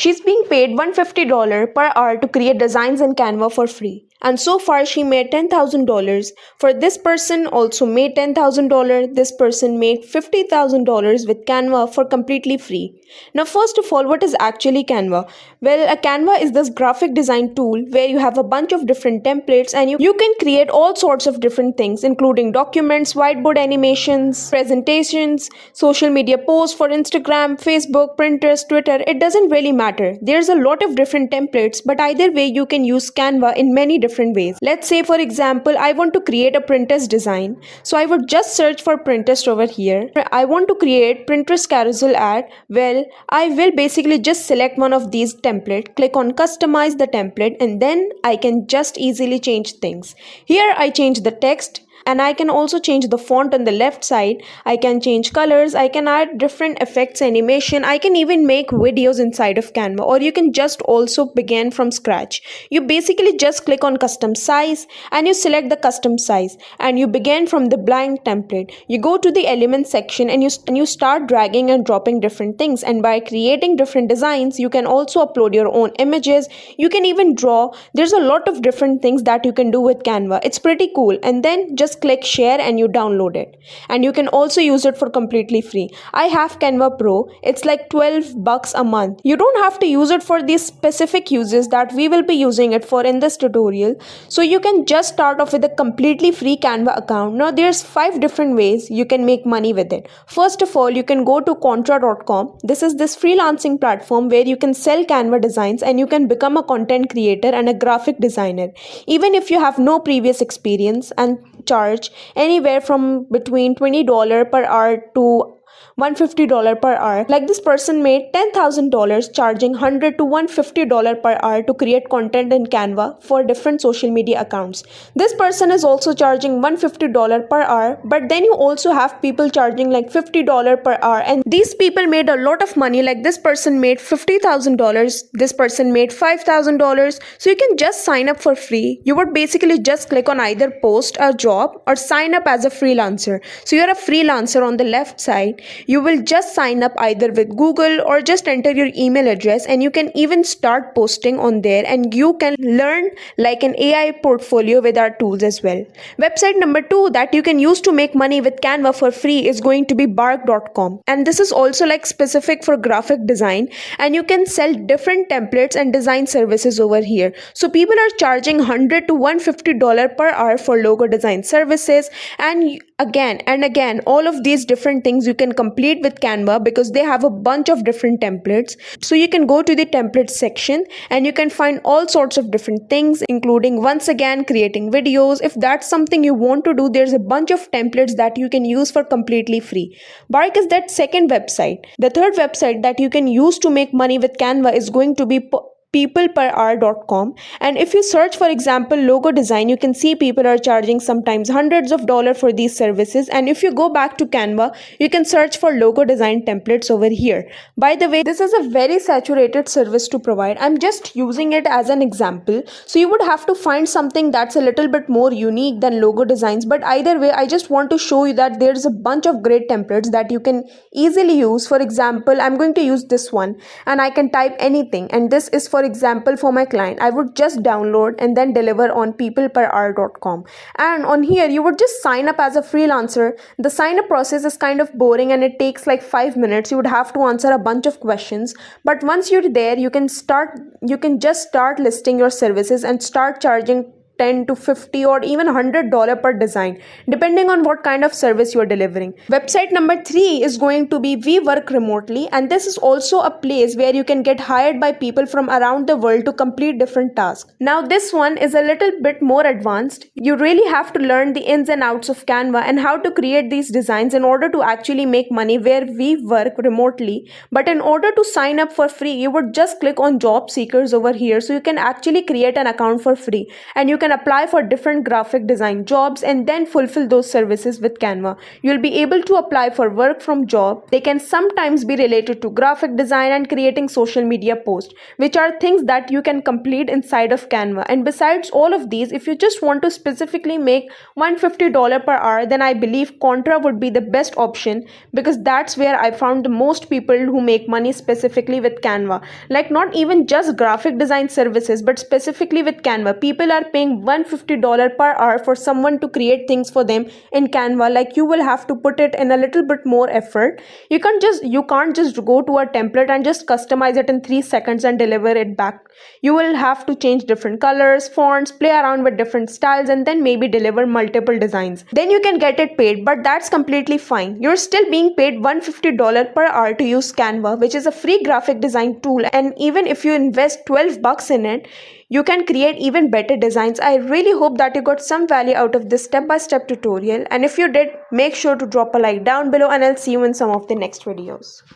She's being paid $150 per hour to create designs in Canva for free. And so far she made $10,000. For this person also made $10,000. This person made $50,000 with Canva for completely free. Now first of all, what is actually Canva? Well, a Canva is this graphic design tool where you have a bunch of different templates and you can create all sorts of different things including documents, whiteboard animations, presentations, social media posts for Instagram, Facebook, Pinterest, Twitter. It doesn't really matter. There's a lot of different templates, but either way you can use Canva in many different ways. Let's say for example, I want to create a Pinterest design. So I would just search for Pinterest over here. I want to create Pinterest carousel ad. Well, I will basically just select one of these templates, click on customize the template, and then I can just easily change things. Here I change the text, and I can also change the font on the left side. I can change colors, I can add different effects, animation, I can even make videos inside of Canva, or you can just also begin from scratch. You basically just click on custom size and you select the custom size and you begin from the blank template. You go to the element section and you start dragging and dropping different things, and by creating different designs you can also upload your own images, you can even draw. There's a lot of different things that you can do with Canva. It's pretty cool. And then just click share and you download it, and you can also use it for completely free. I have Canva Pro. It's like $12 a month. You don't have to use it for these specific uses that we will be using it for in this tutorial. So you can just start off with a completely free Canva account. Now there's 5 different ways you can make money with it. First of all, you can go to contra.com. This is this freelancing platform where you can sell Canva designs and you can become a content creator and a graphic designer even if you have no previous experience, and charge anywhere from between $20 per hour to $150 per hour. Like this person made $10,000 charging $100 to $150 per hour to create content in Canva for different social media accounts. This person is also charging $150 per hour, but then you also have people charging like $50 per hour, and these people made a lot of money. Like this person made $50,000, this person made $5,000. So you can just sign up for free. You would basically just click on either post a job or sign up as a freelancer. So you're a freelancer on the left side. You will just sign up either with Google or just enter your email address, and you can even start posting on there, and you can learn like an AI portfolio with our tools as well. Website number 2 that you can use to make money with Canva for free is going to be bark.com, and this is also like specific for graphic design, and you can sell different templates and design services over here. So people are charging $100 to $150 per hour for logo design services, and again all of these different things you can complete with Canva because they have a bunch of different templates. So you can go to the template section and you can find all sorts of different things, including once again creating videos. If that's something you want to do, there's a bunch of templates that you can use for completely free. Bark is that second website. The third website that you can use to make money with Canva is going to be peopleperhour.com, and if you search for example logo design, you can see people are charging sometimes hundreds of dollars for these services. And if you go back to Canva, you can search for logo design templates over here. By the way, this is a very saturated service to provide. I'm just using it as an example, so you would have to find something that's a little bit more unique than logo designs, but either way I just want to show you that there's a bunch of great templates that you can easily use. For example, I'm going to use this one and I can type anything, and this is for example for my client. I would just download and then deliver on peopleperhour.com, and on here you would just sign up as a freelancer. The sign up process is kind of boring and it takes like 5 minutes. You would have to answer a bunch of questions, but once you're there you can just start listing your services and start charging $10 to $50 or even $100 per design, depending on what kind of service you are delivering. Website number 3 is going to be We Work Remotely, and this is also a place where you can get hired by people from around the world to complete different tasks. Now this one is a little bit more advanced. You really have to learn the ins and outs of Canva and how to create these designs in order to actually make money where we work remotely. But in order to sign up for free, you would just click on job seekers over here, so you can actually create an account for free, and you can can apply for different graphic design jobs and then fulfill those services with Canva. You'll be able to apply for work from job. They can sometimes be related to graphic design and creating social media posts, which are things that you can complete inside of Canva. And besides all of these, if you just want to specifically make $150 per hour, then I believe Contra would be the best option, because that's where I found the most people who make money specifically with Canva. Like, not even just graphic design services, but specifically with Canva. People are paying $150 per hour for someone to create things for them in Canva. Like, you will have to put it in a little bit more effort. You can't just go to a template and just customize it in 3 seconds and deliver it back. You will have to change different colors, fonts, play around with different styles, and then maybe deliver multiple designs. Then you can get it paid, but that's completely fine. You're still being paid $150 per hour to use Canva, which is a free graphic design tool. And even if you invest $12 in it, you can create even better designs. I really hope that you got some value out of this step-by-step tutorial. And if you did, make sure to drop a like down below, and I'll see you in some of the next videos.